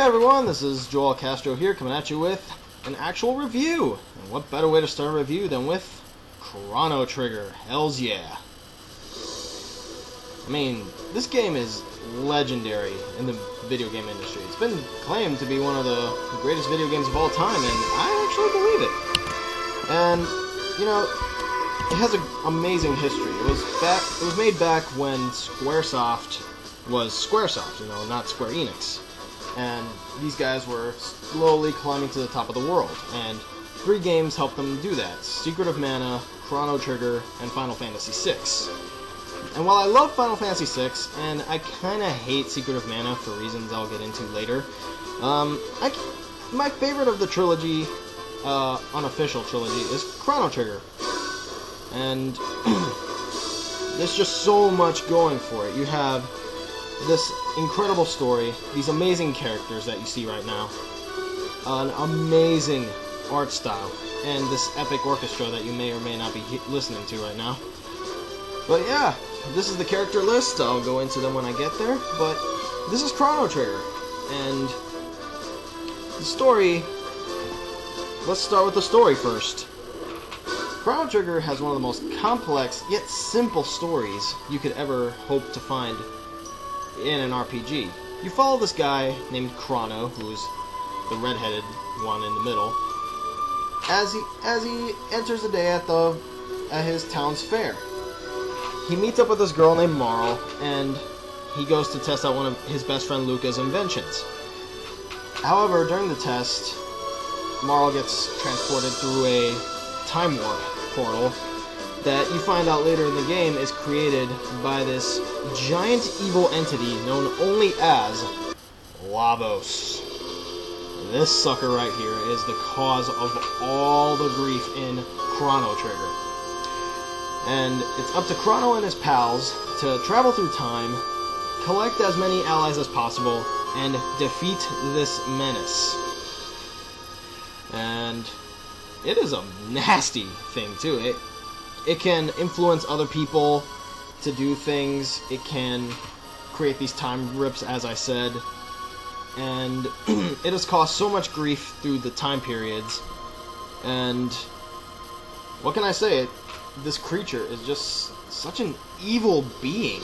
Hey everyone, this is Joel Castro here coming at you with an actual review. And what better way to start a review than with Chrono Trigger? Hells yeah. I mean, this game is legendary in the video game industry. It's been claimed to be one of the greatest video games of all time, and I actually believe it. And, you know, it has an amazing history. It was made back when Squaresoft was Squaresoft, you know, not Square Enix. And these guys were slowly climbing to the top of the world, and 3 games helped them do that: Secret of Mana, Chrono Trigger, and Final Fantasy VI. And while I love Final Fantasy VI, and I kinda hate Secret of Mana for reasons I'll get into later, my favorite of the trilogy, unofficial trilogy, is Chrono Trigger. And there's just so much going for it. You have this incredible story, these amazing characters that you see right now, an amazing art style, and this epic orchestra that you may or may not be listening to right now. But yeah, this is the character list. I'll go into them when I get there, but this is Chrono Trigger, and the story, let's start with the story first. Chrono Trigger has one of the most complex, yet simple stories you could ever hope to find in an RPG. You follow this guy named Chrono, who's the redheaded one in the middle, as he enters the day at his town's fair. He meets up with this girl named Marl, and he goes to test out one of his best friend Luca's inventions. However, during the test, Marl gets transported through a time warp portal that you find out later in the game is created by this giant evil entity known only as Labos. This sucker right here is the cause of all the grief in Chrono Trigger. And it's up to Chrono and his pals to travel through time, collect as many allies as possible, and defeat this menace. And it is a nasty thing too. It can influence other people to do things. It can create these time rips, as I said. And it has caused so much grief through the time periods. And what can I say? This creature is just such an evil being.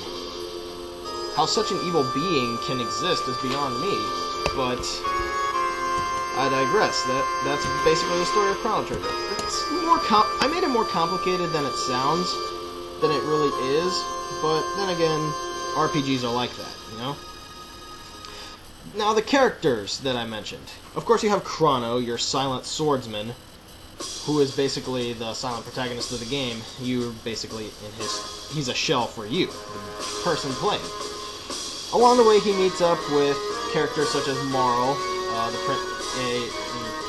How such an evil being can exist is beyond me. But I digress. That's basically the story of Chrono Trigger. It's more I made it more complicated than it sounds, than it really is, but then again, RPGs are like that, you know? Now, the characters that I mentioned. Of course, you have Chrono, your silent swordsman, who is basically the silent protagonist of the game. You're basically he's a shell for you, the person playing. Along the way, he meets up with characters such as Marl,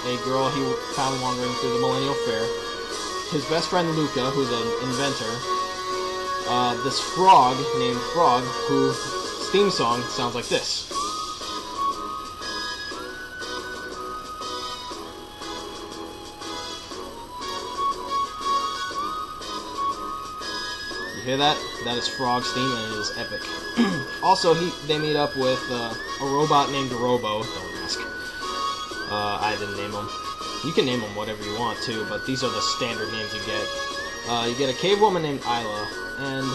a girl he found wandering through the Millennial Fair, his best friend Luca, who's an inventor, this frog named Frog, whose theme song sounds like this. You hear that? That is Frog's theme, and it is epic. Also, they meet up with a robot named Robo. Don't ask. I didn't name them. You can name them whatever you want to, but these are the standard names you get. You get a cave woman named Isla, and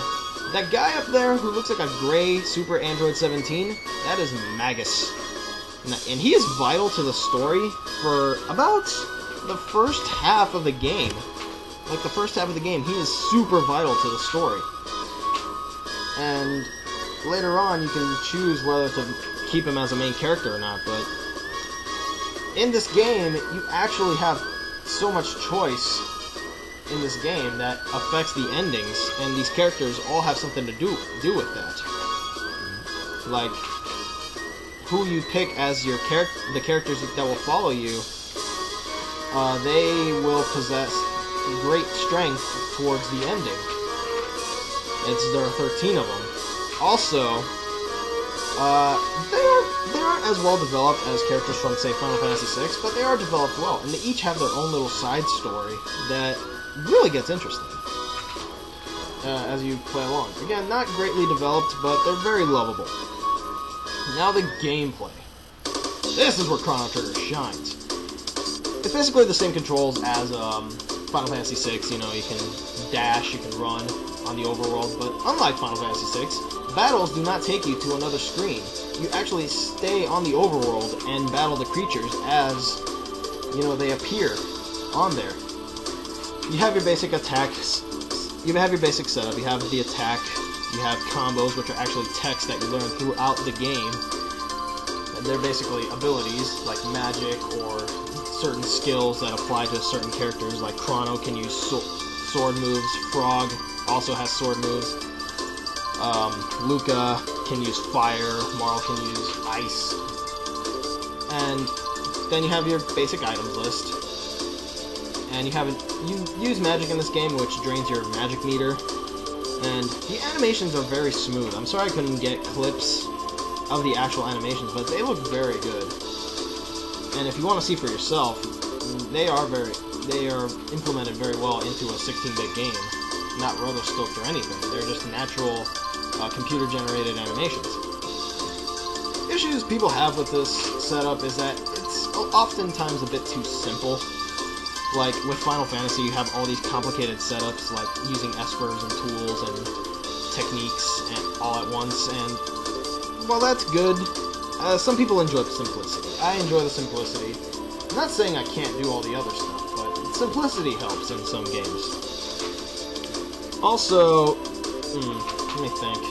that guy up there who looks like a gray Super Android 17, that is Magus. And he is vital to the story for about the first half of the game. Like the first half of the game, he is super vital to the story. And later on, you can choose whether to keep him as a main character or not, but in this game, you actually have so much choice in this game that affects the endings, and these characters all have something to do with that. Like, who you pick as your the characters that will follow you, they will possess great strength towards the ending. There are 13 of them. Also, they aren't as well developed as characters from, say, Final Fantasy VI, but they are developed well, and they each have their own little side story that really gets interesting as you play along. Again, not greatly developed, but they're very lovable. Now the gameplay. This is where Chrono Trigger shines. It's basically the same controls as Final Fantasy VI. You know, you can dash, you can run on the overworld, but unlike Final Fantasy VI, battles do not take you to another screen. You actually stay on the overworld and battle the creatures as, you know, they appear on there. You have your basic attacks, you have your basic setup, you have the attack, you have combos, which are actually text that you learn throughout the game. And they're basically abilities, like magic or certain skills that apply to certain characters, like Chrono can use sword moves, Frog also has sword moves, Luca can use fire, Marl can use ice, and then you have your basic items list. And you use magic in this game, which drains your magic meter. And the animations are very smooth. I'm sorry I couldn't get clips of the actual animations, but they look very good. And if you want to see for yourself, they are implemented very well into a 16-bit game. Not rotoscoped or anything. They're just natural computer-generated animations. Issues people have with this setup is that it's oftentimes a bit too simple. Like, with Final Fantasy, you have all these complicated setups, like using espers and tools and techniques and all at once, and, well, that's good. Some people enjoy the simplicity. I enjoy the simplicity. I'm not saying I can't do all the other stuff, but simplicity helps in some games. Also, let me think.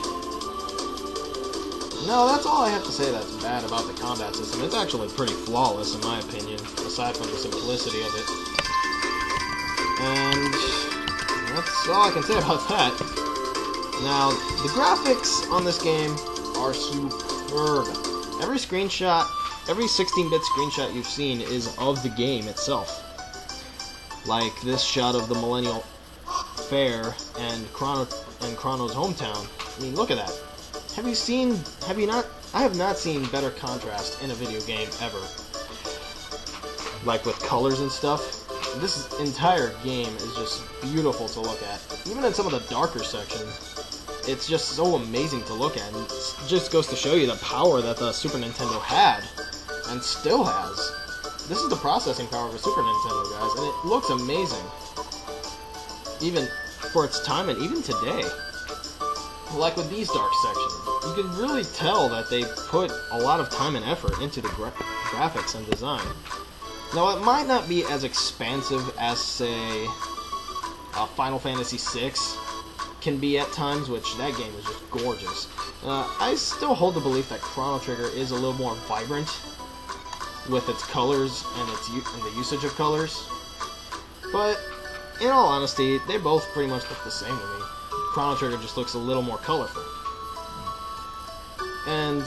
No, that's all I have to say that's bad about the combat system. It's actually pretty flawless, in my opinion, aside from the simplicity of it. And that's all I can say about that. Now, the graphics on this game are superb. Every screenshot, every 16-bit screenshot you've seen is of the game itself. Like this shot of the Millennial Fair and Chrono's hometown. I mean, look at that. I have not seen better contrast in a video game ever. Like with colors and stuff. This entire game is just beautiful to look at. Even in some of the darker sections, it's just so amazing to look at. And it just goes to show you the power that the Super Nintendo had, and still has. This is the processing power of a Super Nintendo, guys, and it looks amazing. Even for its time, and even today. Like with these dark sections, you can really tell that they put a lot of time and effort into the graphics and design. Now, it might not be as expansive as, say, Final Fantasy VI can be at times, which that game is just gorgeous. I still hold the belief that Chrono Trigger is a little more vibrant with its colors and the usage of colors. But, in all honesty, they both pretty much look the same to me. Chrono Trigger just looks a little more colorful. And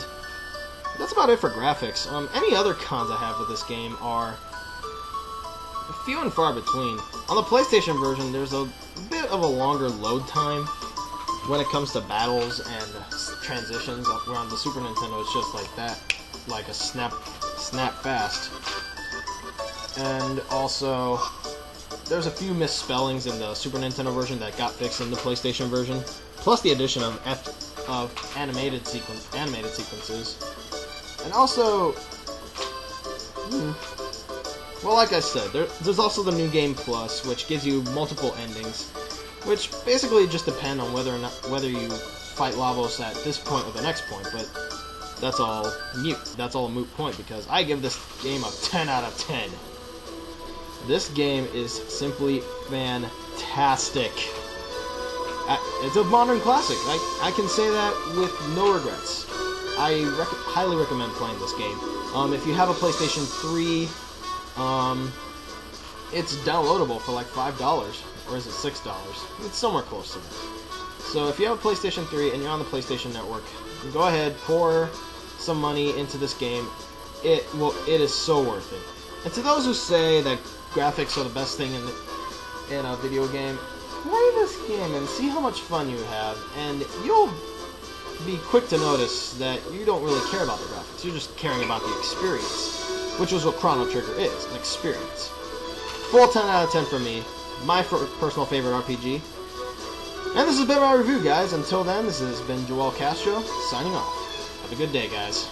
that's about it for graphics. Any other cons I have with this game are few and far between. On the PlayStation version, there's a bit of a longer load time when it comes to battles and transitions. Where on the Super Nintendo, it's just like that, like a snap fast. And also, there's a few misspellings in the Super Nintendo version that got fixed in the PlayStation version, plus the addition of animated sequences. And also, well, like I said, there's also the New Game Plus, which gives you multiple endings, which basically just depend on whether you fight Lavos at this point or the next point. But that's all mute. That's all a moot point, because I give this game a 10 out of 10. This game is simply fantastic. It's a modern classic. I can say that with no regrets. I highly recommend playing this game. If you have a PlayStation 3, it's downloadable for like $5, or is it $6? It's somewhere close to that. So if you have a PlayStation 3 and you're on the PlayStation Network, go ahead, pour some money into this game. It is so worth it. And to those who say that graphics are the best thing in a video game, play this game and see how much fun you have, and you'll be quick to notice that you don't really care about the graphics. You're just caring about the experience, which is what Chrono Trigger is, an experience. Full 10 out of 10 for me, my personal favorite RPG. And this has been my review, guys. Until then, this has been Joel Castro, signing off. Have a good day, guys.